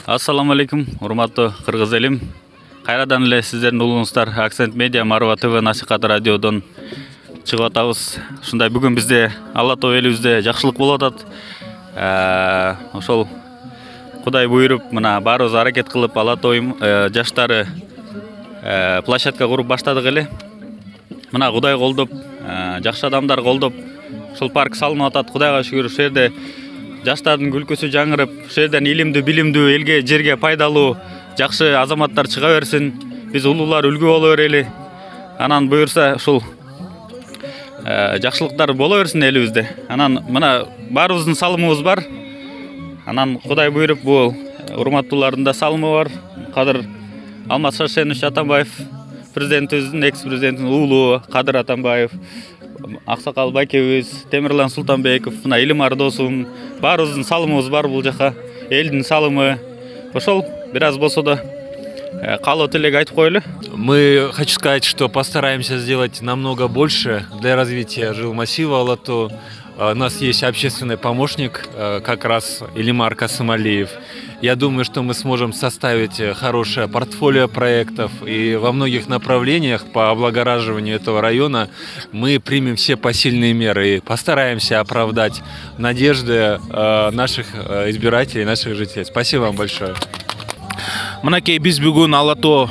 Ассаламу алейкум, урматтуу кыргыз элим. Кайрадан эле сиздердин улуңуздар Акцент Медиа Марва ТВ Насихат радиодон чыгып атабыз. Ушундай бүгүн бизде Алла Тоо элибизде жакшылык болуп атат. Ошол Кудай буйруп, мына баарыбыз аракет кылып, Алла Тоо жаштары площадка куруп баштадык эле. Мына Кудай колдоп, жакшы адамдар колдоп, ушул парк салынып атат. Кудайга шүгүр, ушул жерде жаштардын күлкүсү жаңырып, ушул жерден илимдүү, билимдүү, элге, жерге пайдалуу жакшы азаматтар чыга берсин. Биз улуулар үлгү боло берели. Анан буюрса ушул жакшылыктар боло берсин элибизде. Анан мына баарыбыздын салымыбыз бар. Анан Кудай буйруп, бул урматтуулардын да салымы бар. Кадыр Алмаз Шаршенович Атамбаев, президентибиздин, экс-президенттин уулу Кадыр Атамбаев, Аксакал байкебиз, Темирлан Султанбеков, мына Илимар досум, баарыбыздын салымыбыз бар бул жака. Элдин салымы. Ошол бир аз болсо да каалоо тилек айтып коелу. Хочу сказать, что постараемся сделать намного больше для развития жилмассива Алатоо. У нас есть общественный помощник, как раз Илимар Касымалиев. Я думаю, что мы сможем составить хорошее портфолио проектов, и во многих направлениях по облагораживанию этого района мы примем все посильные меры и постараемся оправдать надежды наших избирателей, наших жителей. Спасибо вам большое. Мынакей биз бүгүн Алатоо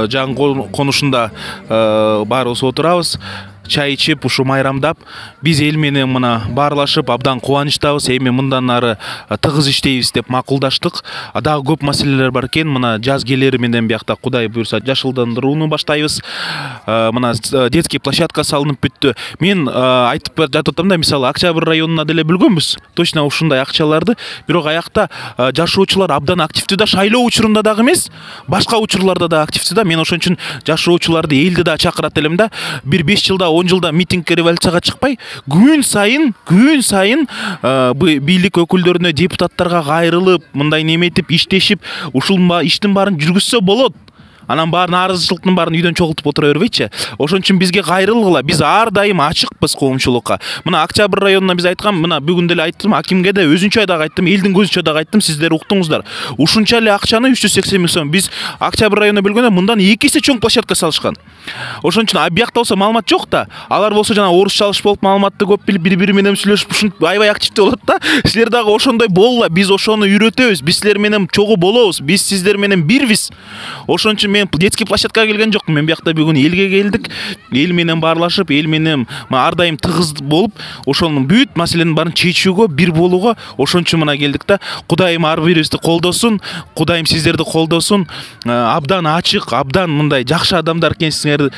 жаңы конушунда баарыбыз отурабыз. Чай ичип, ушу майрамдап, биз эл менен мына баарлашып, абдан кубанычтабыз. Эми мындан ары тыгыз иштейбиз деп макулдаштык. Дагы көп маселелер бар экен. Мына жаз келери менен биякта Кудай буйрса жашылдандырууну баштайбыз. Мына детский площадка салынып бүттү. Мен айтып жатып атам да, мисалы Октябрь районуна деле билгөнбүз. Точно ушундай акчаларды, бирок аякта жашоочулар абдан активдүү да, шайлоо учурунда дагы эмес, башка учурларда да активдүү да. Мен ошон үчүн жашоочуларды, элди да чакырат элем да. Бир 5 жылда 10 жылда митингке, революцияга чыкпай, күн сайын бийлик өкүлдөрүнө, депутаттарга кайрылып, мындай неметип, иштешип, ушул иштин баарын жүргүзсө болот. Анан баарын арызчылыктын баарын үйдөн чогултуп отура бербейчи. Ошон үчүн бизге кайрылгыла. Биз ар дайым ачыкпыз коомчулукка. Мына Октябрь районуна биз айткам, мына бүгүн деле айттым, акимге да өзүнчө дагы айттым, элдин көзүнчө дагы айттым, сиздер уктуңуздар. Ушунча эле акчаны 380 миң сом биз Октябрь районуна бөлгөндө мындан 2 эсе чоң площадка салышкан. Ошон үчүн объекта болсо маалымат жок да. Алар болсо жана орусча алыш болуп, маалыматты көп билип, бири-бири менен сүйлөшүп, ушинтип аябай активдүү болот да. Силер дагы ошондой болула. Биз ошону үйрөтөбүз. Биз силер менен чогуу болобуз. Биз сиздер менен бирбиз. Ошон үчүн мен детский площадкага келген жокмун. Мен биякта бүгүн элге келдик. Эл менен баарлашып, эл менен ар дайым тыгыз болуп, ошонун бүт маселенин баарын чечүүгө, бир болууга, ошон үчүн мына келдик да. Кудайым ар бирибизди колдосун, Кудайым сиздерди колдосун. Абдан ачык, абдан мындай жакшы адамдар экенсиңер.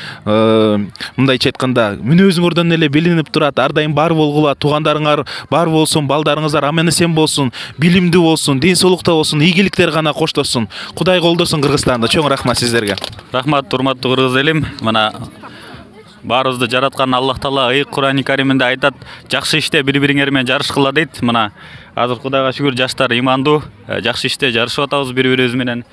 Мындайча айтканда, мүнөзүңөрдөн эле билинип турат. Ар дайым бар болгула, туугандарыңар бар болсун, балдарыңыздар аман-эсен болсун, билимдүү болсун, ден соолукта болсун, ийгиликтер гана коштосун. Кудай колдосун Кыргызстанды. Чоң рахмат сиздерге. Рахмат, урматтуу кыргыз элим. Мына баарыбызды жараткан Аллах Таала ыйык Кур'ани Кариминде айтат, жакшы иште бири-бириңер менен жарышкыла дейт. Мына азыр Кудайга шүгүр жаштар имандуу, жакшы иште жарышып атабыз бири-бирибиз менен.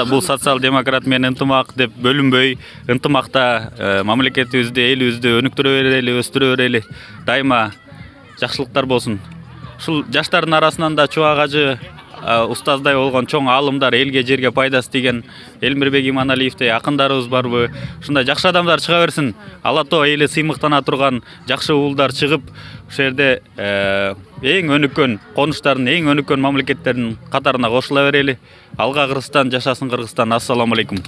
Бул социал-демократ менен ынтымак деп бөлүнбөй, ынтымакта мамлекетибизди, элибизди өнүктүрө берели, өстүрө берели. Дайыма жакшылыктар болсун. Ушул жаштардын арасынан да чуак ажы устаздай болгон чоң аалымдар, элге, жерге пайдасы тийген Элмирбек Иманалиевдей акындарыбыз барбы? Ушундай жакшы адамдар чыга берсин. Алатоо эли сыймыктана турган жакшы уулдар чыгып, ушул жерде эң өнүккөн конуштардын, эң өнүккөн мамлекеттердин катарына кошула берели. Алга Кыргызстан, жашасын Кыргызстан. Ассаламу алейкум.